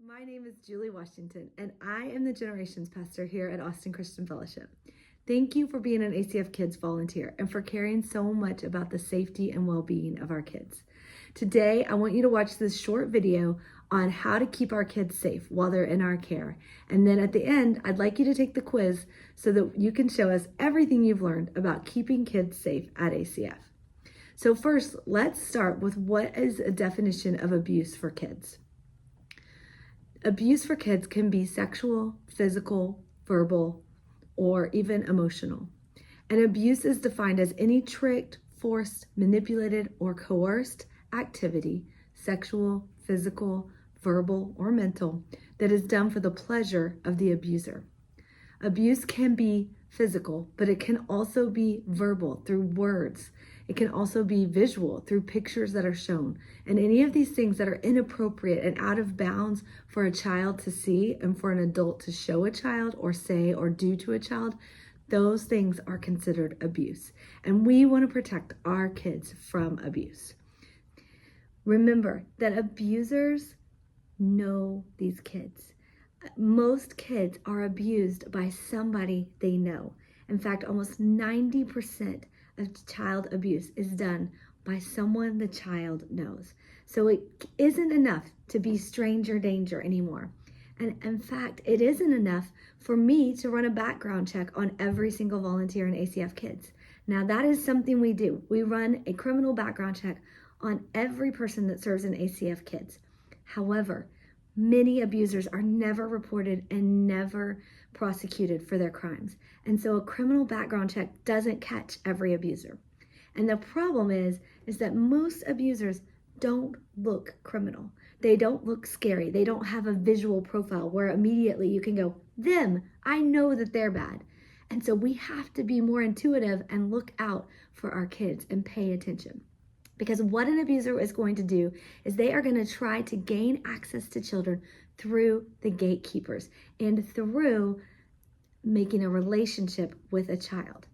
My name is Julie Washington, and I am the Generations Pastor here at Austin Christian Fellowship. Thank you for being an ACF Kids volunteer and for caring so much about the safety and well-being of our kids. Today, I want you to watch this short video on how to keep our kids safe while they're in our care. And then at the end, I'd like you to take the quiz so that you can show us everything you've learned about keeping kids safe at ACF. So first, let's start with what is a definition of abuse for kids. Abuse for kids can be sexual, physical, verbal, or even emotional. And abuse is defined as any tricked, forced, manipulated, or coerced activity, sexual, physical, verbal, or mental, that is done for the pleasure of the abuser. Abuse can be physical, but it can also be verbal through words. It can also be visual through pictures that are shown. And any of these things that are inappropriate and out of bounds for a child to see and for an adult to show a child or say or do to a child, those things are considered abuse. And we want to protect our kids from abuse. Remember that abusers know these kids. Most kids are abused by somebody they know. In fact, almost 90% of child abuse is done by someone the child knows. So it isn't enough to be stranger danger anymore. And in fact, it isn't enough for me to run a background check on every single volunteer in ACF Kids. Now that is something we do. We run a criminal background check on every person that serves in ACF Kids. However, many abusers are never reported and never prosecuted for their crimes. And so a criminal background check doesn't catch every abuser. And the problem is that most abusers don't look criminal. They don't look scary. They don't have a visual profile where immediately you can go, them, I know that they're bad. And so we have to be more intuitive and look out for our kids and pay attention. Because what an abuser is going to do is they are going to try to gain access to children through the gatekeepers and through making a relationship with a child.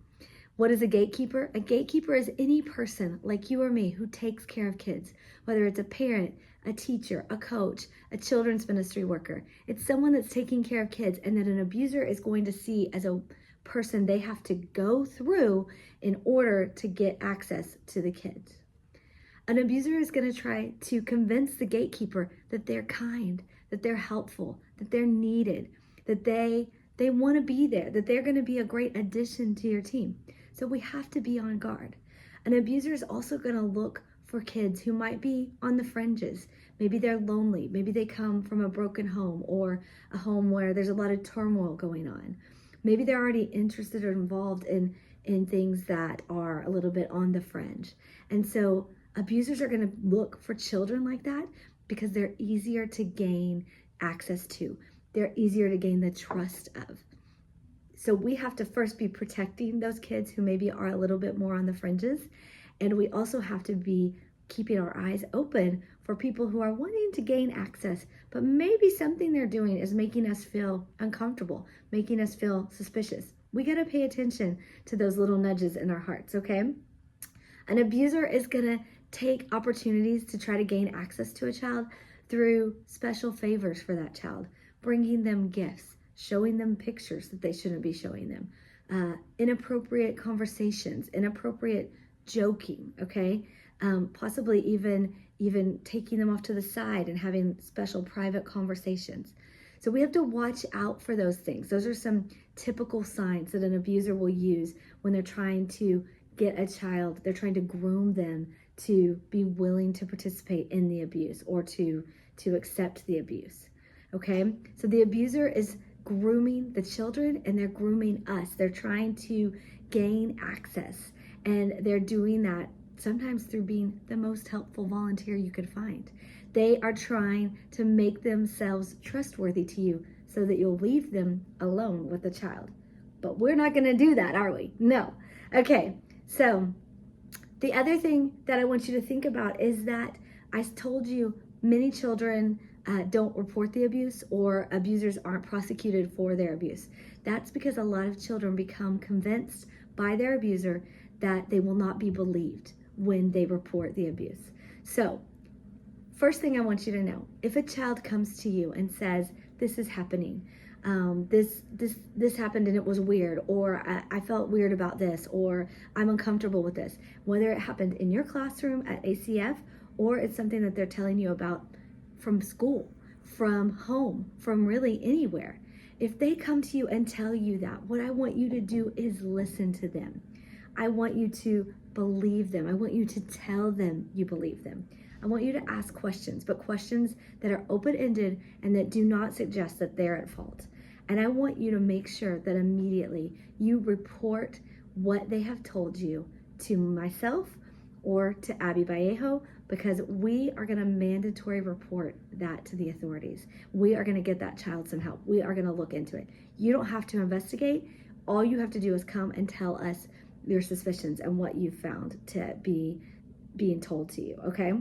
What is a gatekeeper? A gatekeeper is any person like you or me who takes care of kids, whether it's a parent, a teacher, a coach, a children's ministry worker. It's someone that's taking care of kids and that an abuser is going to see as a person they have to go through in order to get access to the kids. An abuser is going to try to convince the gatekeeper that they're kind, that they're helpful, that they're needed, that they want to be there, that they're going to be a great addition to your team. So we have to be on guard. An abuser is also going to look for kids who might be on the fringes. Maybe they're lonely. Maybe they come from a broken home or a home where there's a lot of turmoil going on. Maybe they're already interested or involved in things that are a little bit on the fringe. And so abusers are going to look for children like that because they're easier to gain access to. They're easier to gain the trust of. So we have to first be protecting those kids who maybe are a little bit more on the fringes. And we also have to be keeping our eyes open for people who are wanting to gain access, but maybe something they're doing is making us feel uncomfortable, making us feel suspicious. We got to pay attention to those little nudges in our hearts, okay? An abuser is going to take opportunities to try to gain access to a child through special favors for that child, bringing them gifts, showing them pictures that they shouldn't be showing them, inappropriate conversations, inappropriate joking, okay? Possibly even taking them off to the side and having special private conversations. So we have to watch out for those things. Those are some typical signs that an abuser will use when they're trying to get a child, they're trying to groom them to be willing to participate in the abuse or to accept the abuse, okay? So the abuser is grooming the children and they're grooming us. They're trying to gain access and they're doing that sometimes through being the most helpful volunteer you could find. They are trying to make themselves trustworthy to you so that you'll leave them alone with the child. But we're not gonna do that, are we? No. Okay, so the other thing that I want you to think about is that I told you many children don't report the abuse or abusers aren't prosecuted for their abuse. That's because a lot of children become convinced by their abuser that they will not be believed when they report the abuse. So First thing I want you to know, if a child comes to you and says, this is happening, this happened and it was weird, or I felt weird about this, or I'm uncomfortable with this, whether it happened in your classroom at ACF or it's something that they're telling you about from school, from home, from really anywhere. If they come to you and tell you that, what I want you to do is listen to them. I want you to believe them. I want you to tell them you believe them. I want you to ask questions, but questions that are open-ended and that do not suggest that they're at fault. And I want you to make sure that immediately you report what they have told you to myself or to Abby Vallejo, because we are going to mandatory report that to the authorities. We are going to get that child some help. We are going to look into it. You don't have to investigate. All you have to do is come and tell us your suspicions and what you found to be being told to you, okay?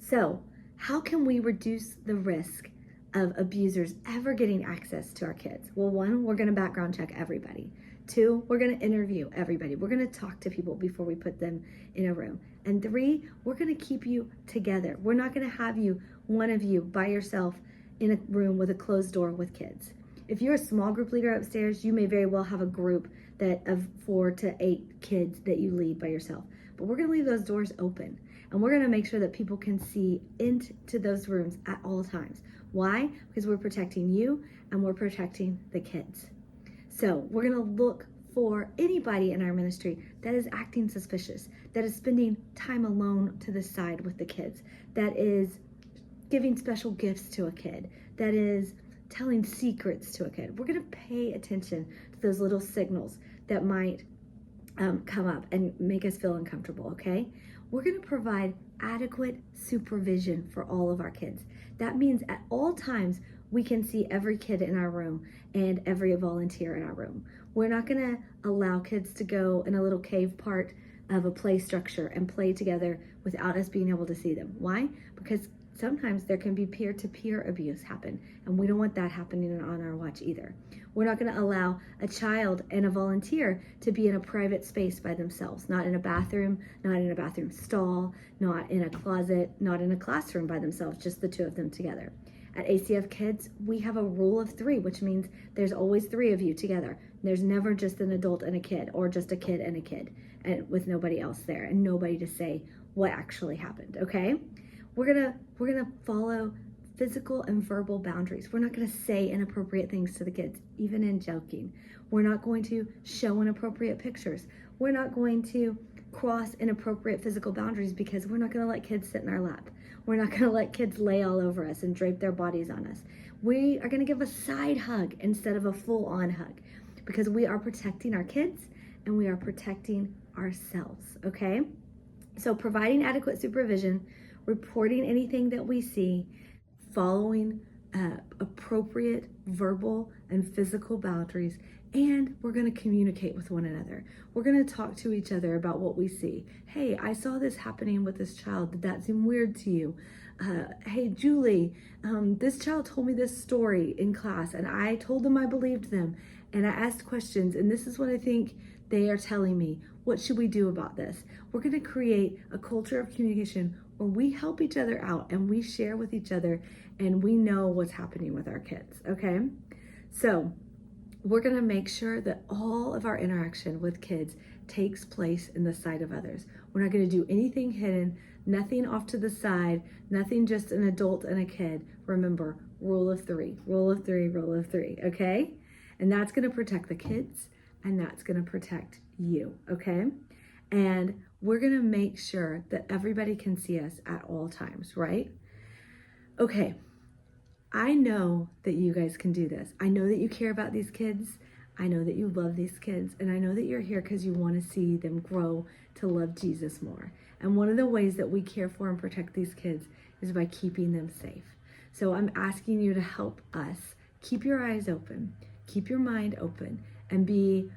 So, how can we reduce the risk of abusers ever getting access to our kids? Well, one, we're going to background check everybody. Two, we're going to interview everybody. We're going to talk to people before we put them in a room. And three, we're going to keep you together. We're not going to have you, one of you, by yourself in a room with a closed door with kids. If you're a small group leader upstairs, you may very well have a group that of 4 to 8 kids that you lead by yourself. But we're going to leave those doors open. And we're going to make sure that people can see into those rooms at all times. Why? Because we're protecting you and we're protecting the kids. So we're going to look for anybody in our ministry that is acting suspicious, that is spending time alone to the side with the kids, that is giving special gifts to a kid, that is telling secrets to a kid. We're going to pay attention to those little signals that might come up and make us feel uncomfortable, okay? We're going to provide adequate supervision for all of our kids. That means at all times, we can see every kid in our room and every volunteer in our room. We're not going to allow kids to go in a little cave part of a play structure and play together without us being able to see them. Why? Because sometimes there can be peer-to-peer abuse happen, and we don't want that happening on our watch either. We're not going to allow a child and a volunteer to be in a private space by themselves, not in a bathroom, not in a bathroom stall, not in a closet, not in a classroom by themselves, just the two of them together. At ACFkids, we have a rule of 3, which means there's always 3 of you together. There's never just an adult and a kid, or just a kid, and with nobody else there, and nobody to say what actually happened, okay? We're gonna follow physical and verbal boundaries. We're not gonna say inappropriate things to the kids, even in joking. We're not going to show inappropriate pictures. We're not going to cross inappropriate physical boundaries because we're not gonna let kids sit in our lap. We're not gonna let kids lay all over us and drape their bodies on us. We are gonna give a side hug instead of a full-on hug because we are protecting our kids and we are protecting ourselves, okay? So providing adequate supervision, reporting anything that we see, following appropriate verbal and physical boundaries, and we're going to communicate with one another. We're going to talk to each other about what we see. Hey, I saw this happening with this child. Did that seem weird to you? Hey, Julie, this child told me this story in class, and I told them I believed them, and I asked questions, and this is what I think they are telling me. What should we do about this? We're going to create a culture of communication where we help each other out and we share with each other and we know what's happening with our kids, okay? So we're going to make sure that all of our interaction with kids takes place in the sight of others. We're not going to do anything hidden, nothing off to the side, nothing just an adult and a kid. Remember, rule of 3, rule of 3, rule of 3, okay? And that's going to protect the kids and that's going to protect you, okay? And we're going to make sure that everybody can see us at all times, right? Okay, I know that you guys can do this. I know that you care about these kids. I know that you love these kids. And I know that you're here because you want to see them grow to love Jesus more. And one of the ways that we care for and protect these kids is by keeping them safe. So I'm asking you to help us keep your eyes open, keep your mind open, and be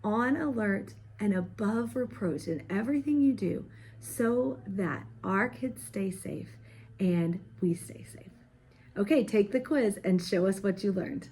on alert and above reproach in everything you do so that our kids stay safe and we stay safe. Okay, take the quiz and show us what you learned.